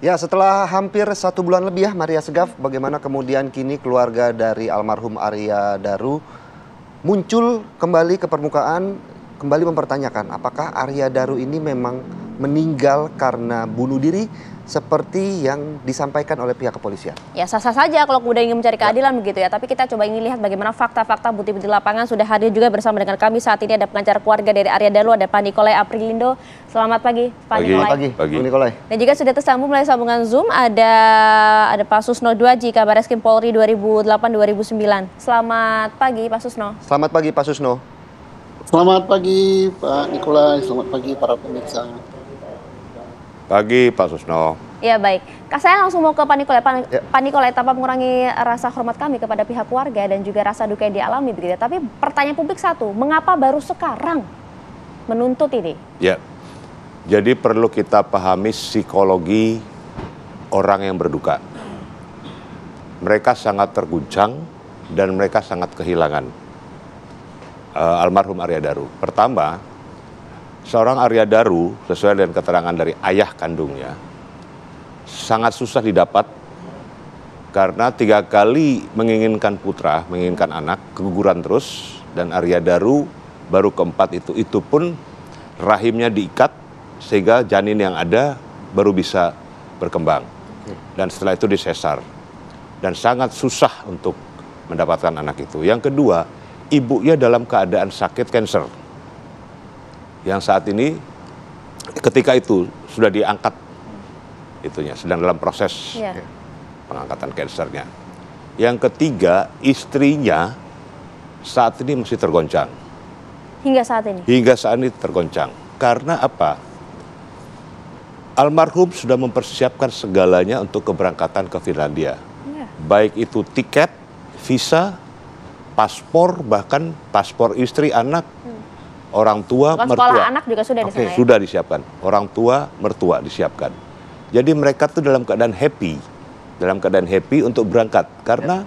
Ya, setelah hampir 1 bulan lebih ya, Maria Segaf, bagaimana kemudian kini keluarga dari almarhum Arya Daru muncul kembali ke permukaan, kembali mempertanyakan apakah Arya Daru ini memang meninggal karena bunuh diri seperti yang disampaikan oleh pihak kepolisian. Ya sah-sah saja kalau kemudian ingin mencari keadilan begitu ya. Tapi kita coba ingin lihat bagaimana fakta-fakta bukti-bukti lapangan. Sudah hadir juga bersama dengan kami saat ini ada pengacara keluarga dari Arya Daru, ada Pak Nikolai Aprilindo. Selamat pagi, Pak Nikolai. Pagi, Nikolai. Dan juga sudah tersambung melalui sambungan Zoom ada Pak Susno Duaji, Kabar Eskrim Polri 2008-2009. Selamat pagi, Pak Susno. Selamat pagi, Pak Susno. Selamat pagi, Pak Nikolai. Selamat pagi, para pemirsa. Pagi, Pak Susno. Ya baik, saya langsung mau ke Pak Nikolai. Pak Nikolai, tanpa mengurangi rasa hormat kami kepada pihak keluarga dan juga rasa duka yang dialami begitu. Tapi pertanyaan publik satu, mengapa baru sekarang menuntut ini? Ya, jadi perlu kita pahami psikologi orang yang berduka. Mereka sangat terguncang dan mereka sangat kehilangan almarhum Arya Daru. Pertama, seorang Arya Daru sesuai dengan keterangan dari ayah kandungnya sangat susah didapat karena 3 kali menginginkan putra, menginginkan anak, keguguran terus, dan Arya Daru baru keempat itu pun rahimnya diikat sehingga janin yang ada baru bisa berkembang, dan setelah itu disesar dan sangat susah untuk mendapatkan anak itu. Yang kedua, ibunya dalam keadaan sakit kanker yang saat ini ketika itu sudah diangkat itunya, sedang dalam proses pengangkatan kansernya. Yang ketiga, istrinya saat ini masih tergoncang. Hingga saat ini? Hingga saat ini tergoncang. Karena apa? Almarhum sudah mempersiapkan segalanya untuk keberangkatan ke Finlandia. Baik itu tiket, visa, paspor, bahkan paspor istri, anak, orang tua, mertua. Sekolah anak juga sudah disana, ya? Sudah disiapkan. Orang tua, mertua disiapkan. Jadi mereka tuh dalam keadaan happy untuk berangkat karena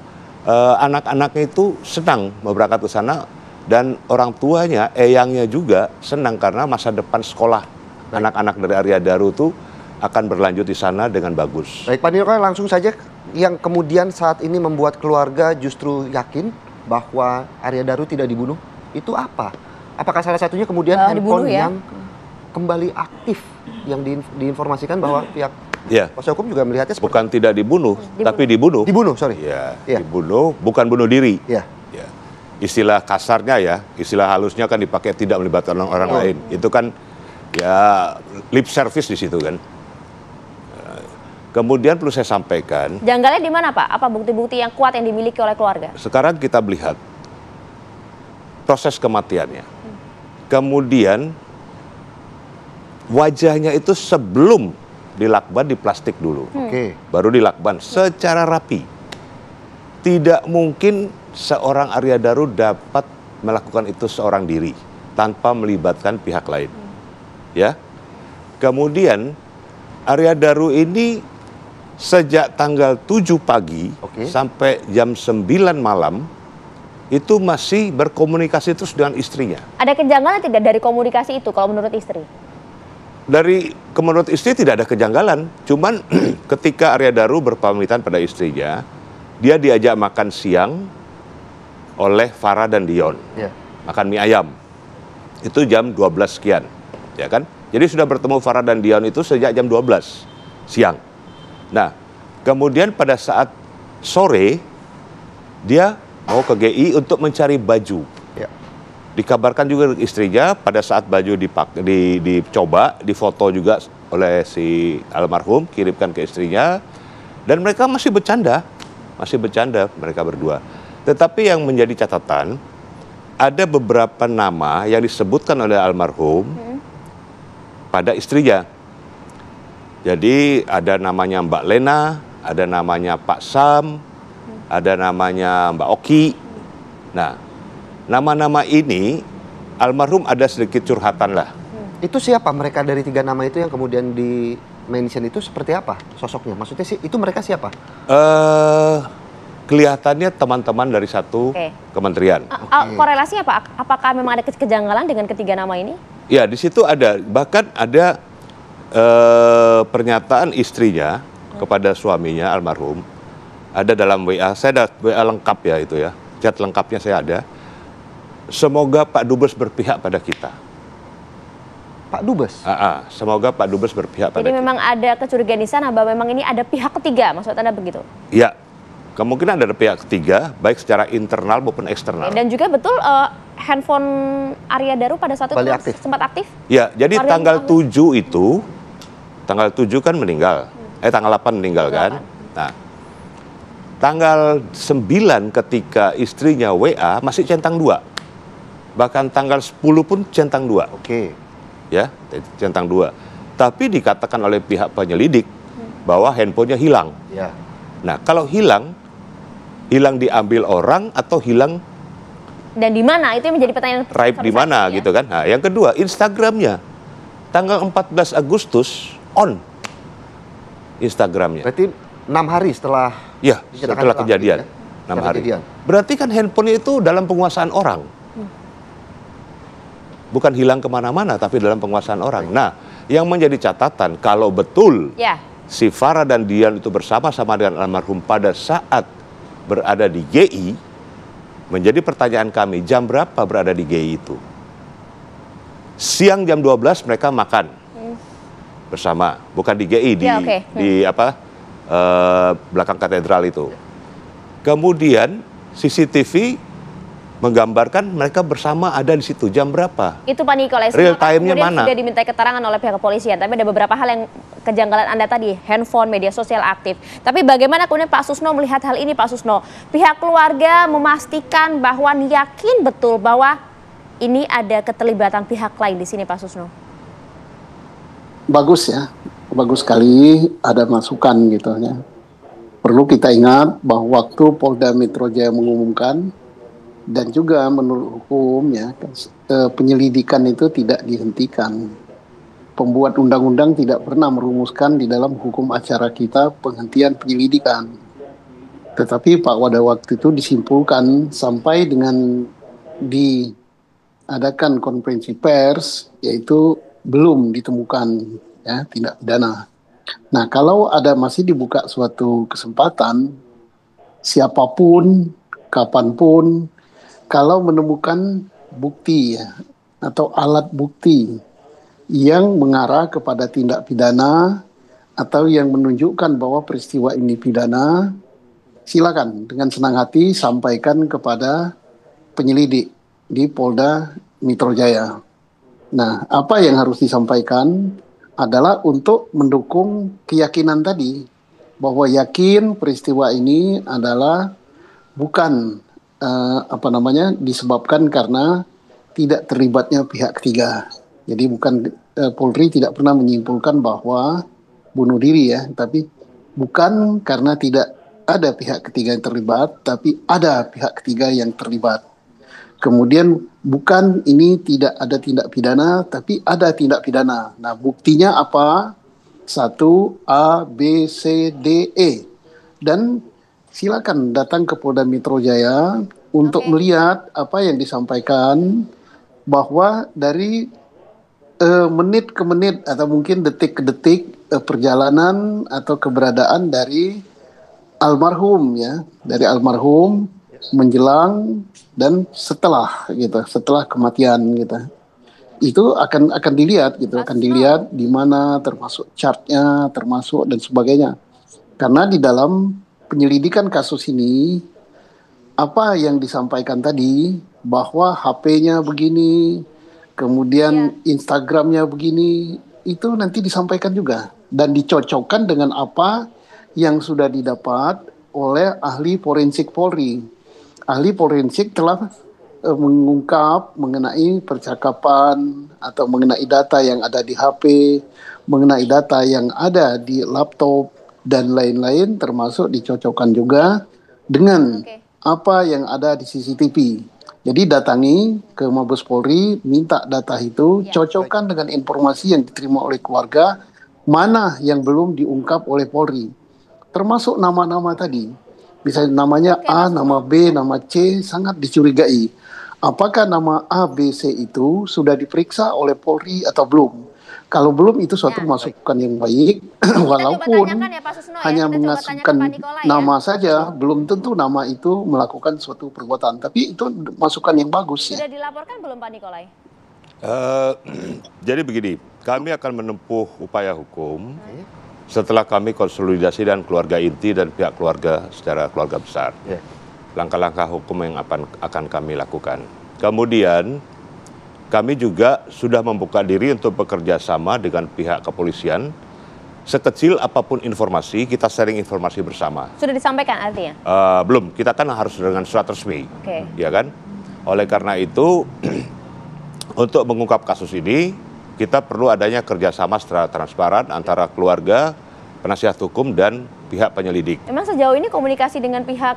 anak-anaknya itu senang mau berangkat ke sana, dan orang tuanya, eyangnya juga senang karena masa depan sekolah anak-anak dari Arya Daru tuh akan berlanjut di sana dengan bagus. Baik, Pak Nikolai, langsung saja yang kemudian saat ini membuat keluarga justru yakin bahwa Arya Daru tidak dibunuh, itu apa? Apakah salah satunya kemudian handphone yang kembali aktif, yang diinformasikan bahwa pihak kuasa hukum juga melihatnya seperti bukan tidak dibunuh, tapi dibunuh. Dibunuh, sorry. Dibunuh, bukan bunuh diri. Ya. Istilah kasarnya ya, istilah halusnya kan dipakai tidak melibatkan orang lain. Itu kan ya lip service di situ kan. Kemudian perlu saya sampaikan. Janggalnya di mana, Pak? Apa bukti-bukti yang kuat yang dimiliki oleh keluarga? Sekarang kita melihat proses kematiannya. Kemudian wajahnya itu sebelum dilakban di plastik dulu. Baru dilakban secara rapi. Tidak mungkin seorang Arya Daru dapat melakukan itu seorang diri tanpa melibatkan pihak lain. Ya. Kemudian Arya Daru ini sejak tanggal 7 pagi sampai jam 9 malam itu masih berkomunikasi terus dengan istrinya. Ada kejanggalan tidak dari komunikasi itu kalau menurut istri? Menurut istri tidak ada kejanggalan. Cuman ketika Arya Daru berpamitan pada istrinya, dia diajak makan siang oleh Farah dan Dion. Makan mie ayam. Itu jam 12 sekian. Ya kan? Jadi sudah bertemu Farah dan Dion itu sejak jam 12 siang. Nah, kemudian pada saat sore dia mau ke GI untuk mencari baju. Dikabarkan juga istrinya pada saat baju dicoba, difoto juga oleh si almarhum, kirimkan ke istrinya, dan mereka masih bercanda mereka berdua. Tetapi yang menjadi catatan, ada beberapa nama yang disebutkan oleh almarhum pada istrinya. Jadi ada namanya Mbak Lena, ada namanya Pak Sam, ada namanya Mbak Oki. Nah, nama-nama ini almarhum ada sedikit curhatan lah. Itu siapa mereka dari 3 nama itu yang kemudian di mention itu, seperti apa sosoknya? Maksudnya sih itu mereka siapa? Kelihatannya teman-teman dari satu kementerian. Korelasinya apa? Apakah memang ada kejanggalan dengan ketiga nama ini? Ya, di situ ada, bahkan ada pernyataan istrinya kepada suaminya almarhum ada dalam WA. Saya ada WA lengkap ya itu ya. Chat lengkapnya saya ada. Semoga Pak Dubes berpihak pada kita. Pak Dubes? Semoga Pak Dubes berpihak pada Jadi kita. memang ada kecurigaan di sana bahwa memang ini ada pihak ketiga, maksud Anda begitu? Ya, kemungkinan ada pihak ketiga, baik secara internal maupun eksternal. Dan juga betul handphone Arya Daru pada saat itu sempat aktif? Ya, jadi Warga tanggal mengetahui. 7 itu, tanggal 7 kan meninggal. Tanggal 8 meninggal kan. Nah, tanggal 9 ketika istrinya WA masih centang 2. Bahkan tanggal 10 pun centang 2. Oke. Ya, centang 2. Tapi dikatakan oleh pihak penyelidik bahwa handphonenya hilang. Ya. Nah, kalau hilang diambil orang atau hilang Dan di mana? Itu yang menjadi pertanyaan. raib di mana ya? gitu kan. Nah, yang kedua, Instagramnya tanggal 14 Agustus on Instagramnya. Berarti 6 hari setelah Ya, dinyatakan setelah hilang, kejadian. gitu ya? 6 Setelah hari. kejadian. Berarti kan handphone itu dalam penguasaan orang. Bukan hilang kemana-mana, tapi dalam penguasaan orang. Nah, yang menjadi catatan, kalau betul Ya. si Farah dan Dian itu bersama-sama dengan almarhum pada saat berada di GI, menjadi pertanyaan kami, jam berapa berada di GI itu? Siang jam 12 mereka makan bersama, bukan di GI, di, Ya, oke. di belakang katedral itu. Kemudian CCTV menggambarkan mereka bersama ada di situ jam berapa? Itu Pak Nikolai. Real Semua kan time-nya kemudian mana? sudah dimintai keterangan oleh pihak kepolisian, tapi ada beberapa hal yang kejanggalan Anda tadi, handphone, media sosial aktif. Tapi bagaimana kemudian Pak Susno melihat hal ini, Pak Susno? Pihak keluarga memastikan bahwa yakin betul bahwa ini ada keterlibatan pihak lain di sini, Pak Susno. Bagus ya, bagus sekali ada masukan gitu ya. Perlu kita ingat bahwa waktu Polda Metro Jaya mengumumkan dan juga menurut hukum ya, penyelidikan itu tidak dihentikan. Pembuat undang-undang tidak pernah merumuskan di dalam hukum acara kita penghentian penyelidikan. Tetapi pada waktu itu disimpulkan sampai dengan diadakan konferensi pers, yaitu belum ditemukan ya tindak pidana. Nah, kalau masih dibuka suatu kesempatan, siapapun, kapanpun, kalau menemukan bukti ya, atau alat bukti yang mengarah kepada tindak pidana atau yang menunjukkan bahwa peristiwa ini pidana, silakan dengan senang hati sampaikan kepada penyelidik di Polda Metro Jaya. Nah, apa yang harus disampaikan adalah untuk mendukung keyakinan tadi bahwa yakin peristiwa ini adalah bukan disebabkan karena tidak terlibatnya pihak ketiga. Jadi Polri tidak pernah menyimpulkan bahwa bunuh diri ya, tapi bukan karena tidak ada pihak ketiga yang terlibat, tapi ada pihak ketiga yang terlibat. Kemudian bukan ini tidak ada tindak pidana, tapi ada tindak pidana. Nah, buktinya apa? 1, A, B, C, D, E. Dan silakan datang ke Polda Metro Jaya untuk melihat apa yang disampaikan, bahwa dari menit ke menit atau mungkin detik ke detik perjalanan atau keberadaan dari almarhum ya, dari almarhum menjelang dan setelah gitu, setelah kematian gitu. Itu akan dilihat gitu, akan dilihat di mana termasuk chartnya, termasuk dan sebagainya. Karena di dalam penyelidikan kasus ini, apa yang disampaikan tadi, bahwa HP-nya begini, kemudian Instagram-nya begini, itu nanti disampaikan juga. Dan dicocokkan dengan apa yang sudah didapat oleh ahli forensik Polri. Ahli forensik telah mengungkap mengenai percakapan atau mengenai data yang ada di HP, mengenai data yang ada di laptop, dan lain-lain, termasuk dicocokkan juga dengan apa yang ada di CCTV. Jadi datangi ke Mabes Polri, minta data itu, cocokkan dengan informasi yang diterima oleh keluarga, mana yang belum diungkap oleh Polri. Termasuk nama-nama tadi. Misalnya namanya A, nama B, nama C, sangat dicurigai. Apakah nama A, B, C itu sudah diperiksa oleh Polri atau belum? Kalau belum itu suatu masukan yang baik, walaupun ya, Pak Susno, hanya mengasihkan nama saja, belum tentu nama itu melakukan suatu perbuatan. Tapi itu masukan yang bagus. Sudah dilaporkan belum Pak Nikolai? Jadi begini, kami akan menempuh upaya hukum setelah kami konsolidasi dan keluarga inti dan pihak keluarga secara keluarga besar. Langkah-langkah hukum yang akan kami lakukan. Kemudian kami juga sudah membuka diri untuk bekerja sama dengan pihak kepolisian. Sekecil apapun informasi, kita sharing informasi bersama. Sudah disampaikan artinya? Belum, kita kan harus dengan surat resmi. Ya kan? Oleh karena itu, untuk mengungkap kasus ini, kita perlu adanya kerjasama secara transparan antara keluarga, penasihat hukum, dan pihak penyelidik. Memang sejauh ini komunikasi dengan pihak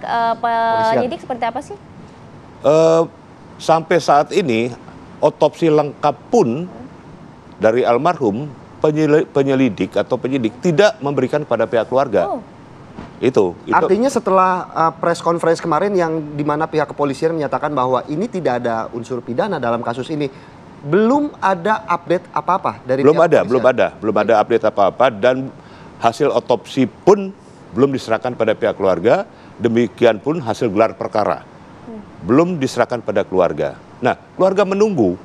penyidik seperti apa sih? Sampai saat ini, otopsi lengkap pun dari almarhum, penyelidik atau penyidik tidak memberikan pada pihak keluarga. Itu. Artinya setelah press conference kemarin yang dimana pihak kepolisian menyatakan bahwa ini tidak ada unsur pidana dalam kasus ini, belum ada update apa-apa dari belum pihak belum ada update apa-apa, dan hasil otopsi pun belum diserahkan pada pihak keluarga, demikian pun hasil gelar perkara belum diserahkan pada keluarga. Nah, keluarga menunggu,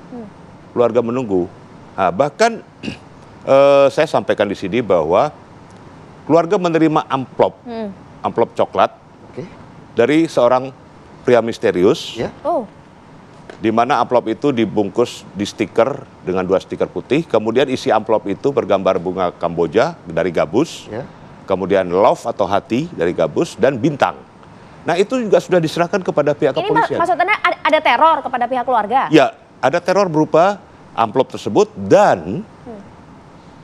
Nah, bahkan saya sampaikan di sini bahwa keluarga menerima amplop coklat dari seorang pria misterius, di mana amplop itu dibungkus di stiker dengan 2 stiker putih, kemudian isi amplop itu bergambar bunga Kamboja dari gabus, kemudian love atau hati dari gabus, dan bintang. Nah, itu juga sudah diserahkan kepada pihak kepolisian. Ini maksudnya ada teror kepada pihak keluarga? Ya, ada teror berupa amplop tersebut, dan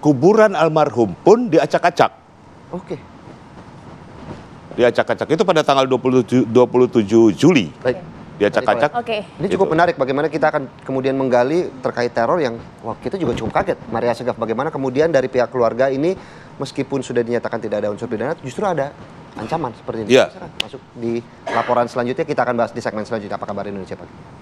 kuburan almarhum pun diacak-acak. Diacak-acak itu pada tanggal 27 Juli. Diacak-acak. Ini cukup menarik bagaimana kita akan kemudian menggali terkait teror yang kita juga cukup kaget. Maria Segaf, bagaimana kemudian dari pihak keluarga ini meskipun sudah dinyatakan tidak ada unsur pidana, justru ada ancaman seperti ini. Masuk di laporan selanjutnya, kita akan bahas di segmen selanjutnya. Apa kabar Indonesia Pagi?